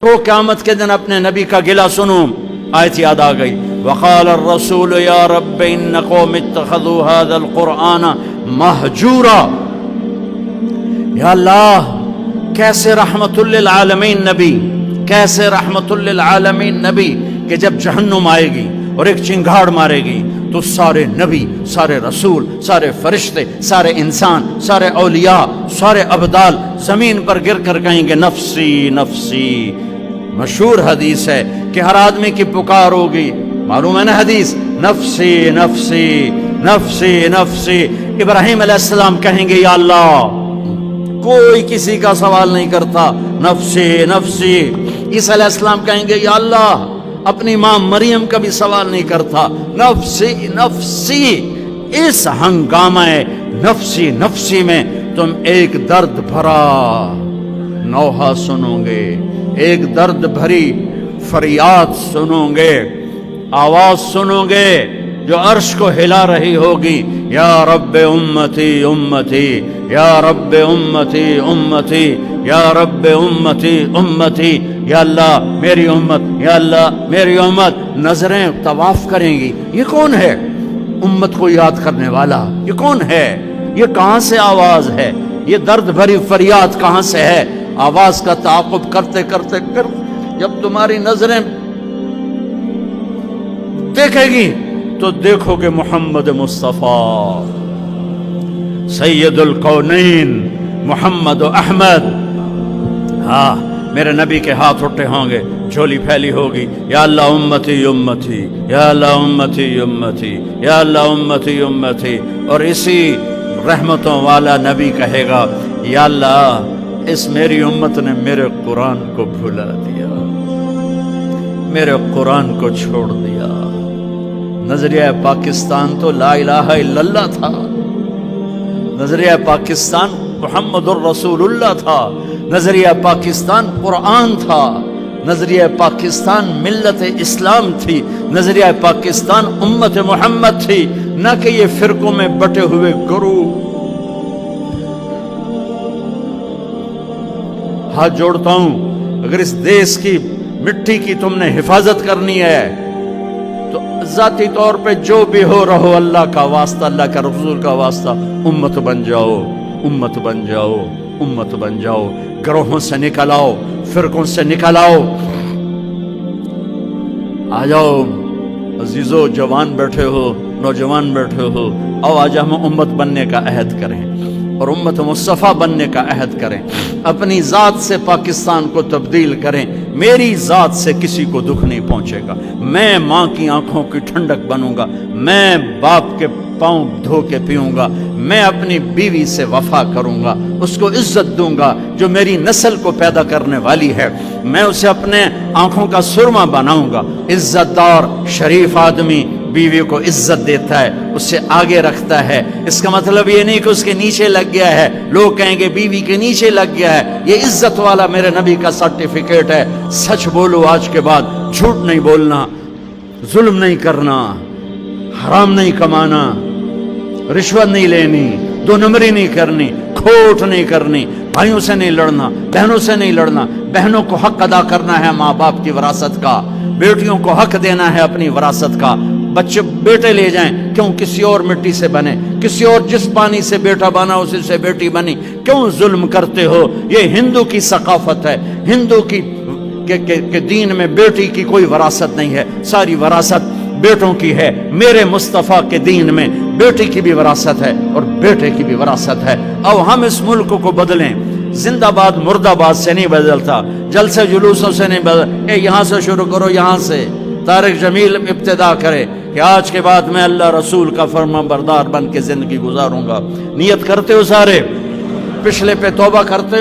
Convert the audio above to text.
او قیامت کے دن اپنے نبی کا گلہ سنو. آیت یاد آ گئی. وقال الرسول یا رب ان قوم اتخذوا هذا القرآن مہجورا. یا اللہ کیسے رحمت للعالمین نبی، کیسے رحمت للعالمین نبی کہ جب جہنم آئے گی اور ایک چنگھاڑ مارے گی تو سارے نبی، سارے رسول، سارے فرشتے، سارے انسان، سارے اولیاء، سارے ابدال زمین پر گر کر کہیں گے نفسی نفسی. مشہور حدیث ہے کہ ہر آدمی کی پکار ہوگی، معلوم ہے نا حدیث، نفسی نفسی نفسی نفسی. ابراہیم علیہ السلام کہیں گے یا اللہ، کوئی کسی کا سوال نہیں کرتا، نفسی نفسی. عیسیٰ علیہ السلام کہیں گے یا اللہ، اپنی ماں مریم کا بھی سوال نہیں کرتا، نفسی نفسی. اس ہنگامہ نفسی نفسی میں تم ایک درد بھرا نوحہ سنو گے، ایک درد بھری فریاد سنو گے، آواز سنو گے جو عرش کو ہلا رہی ہوگی. یا رب امتی امتی، یا رب امتی امتی، یا رب امتی امتی. یا اللہ میری امت، یا اللہ میری امت. نظریں طواف کریں گی، یہ کون ہے امت کو یاد کرنے والا؟ یہ کون ہے؟ یہ کہاں سے آواز ہے؟ یہ درد بھری فریاد کہاں سے ہے؟ آواز کا تعاقب کرتے کرتے جب تمہاری نظریں دیکھے گی تو دیکھو کہ محمد مصطفیٰ سید الکونین محمد و احمد. ہاں میرے نبی کے ہاتھ اٹھے ہوں گے، جھولی پھیلی ہوگی، یا اللہ امتی امتی، یا اللہ امتی امتی، یا اللہ امتی امتی. اور اسی رحمتوں والا نبی کہے گا یا اللہ اس میری امت نے میرے قرآن کو بھلا دیا، میرے قرآن کو چھوڑ دیا. نظریہ پاکستان تو لا الہ الا اللہ تھا، نظریہ پاکستان محمد الرسول اللہ تھا، نظریہ پاکستان قرآن تھا، نظریہ پاکستان ملت اسلام تھی، نظریہ پاکستان امت محمد تھی، نہ کہ یہ فرقوں میں بٹے ہوئے گروہ. ہاتھ جوڑتا ہوں، اگر اس دیش کی مٹی کی تم نے حفاظت کرنی ہے تو ذاتی طور پہ جو بھی ہو رہو، اللہ کا واسطہ، اللہ کا رسول کا واسطہ، امت بن جاؤ، امت بن جاؤ، امت بن جاؤ. گروہوں سے نکل آؤ، فرقوں سے نکل آؤ. آ جاؤ عزیزو، جوان بیٹھے ہو، نوجوان بیٹھے ہو، آؤ آج ہم امت بننے کا عہد کریں اور امت مصطفیٰ بننے کا عہد کریں. اپنی ذات سے پاکستان کو تبدیل کریں. میری ذات سے کسی کو دکھ نہیں پہنچے گا. میں ماں کی آنکھوں کی ٹھنڈک بنوں گا، میں باپ کے پاؤں دھو کے پیوں گا، میں اپنی بیوی سے وفا کروں گا، اس کو عزت دوں گا جو میری نسل کو پیدا کرنے والی ہے. میں اسے اپنے آنکھوں کا سرما بناؤں گا. عزت دار شریف آدمی بیوی کو عزت دیتا ہے، اس سے آگے رکھتا ہے. اس کا مطلب یہ نہیں کہ اس کے نیچے لگ گیا ہے. لوگ کہیں گے بیوی کے نیچے لگ گیا ہے. یہ عزت والا میرے نبی کا سرٹیفکیٹ ہے. سچ بولو آج کے بعد، جھوٹ نہیں بولنا، ظلم نہیں کرنا، حرام نہیں کمانا، رشوت نہیں لینی، دو نمبری نہیں کرنی، کھوٹ نہیں کرنی، بھائیوں سے نہیں لڑنا، بہنوں سے نہیں لڑنا. بہنوں کو حق ادا کرنا ہے ماں باپ کی وراثت کا، بیٹیوں کو حق دینا ہے اپنی وراثت کا. بچے بیٹے لے جائیں، کیوں کسی اور مٹی سے بنے؟ کسی اور جس پانی سے بیٹا بنا اسی سے بیٹی بنی. کیوں ظلم کرتے ہو؟ یہ ہندو کی ثقافت ہے. ہندو کی کہ دین میں بیٹی کی کوئی وراثت نہیں ہے، ساری وراثت بیٹوں کی ہے. میرے مصطفیٰ کے دین میں بیٹی کی بھی وراثت ہے اور بیٹے کی بھی وراثت ہے. اب ہم اس ملک کو بدلیں. زندہ باد مردہ باد سے نہیں بدلتا، جلسے جلوسوں سے نہیں بدل. یہاں سے شروع کرو، یہاں سے طارق جمیل ابتدا کرے کہ آج کے بعد میں اللہ رسول کا فرما بردار بن کے زندگی گزاروں گا. نیت کرتے ہو سارے؟ پچھلے پہ توبہ کرتے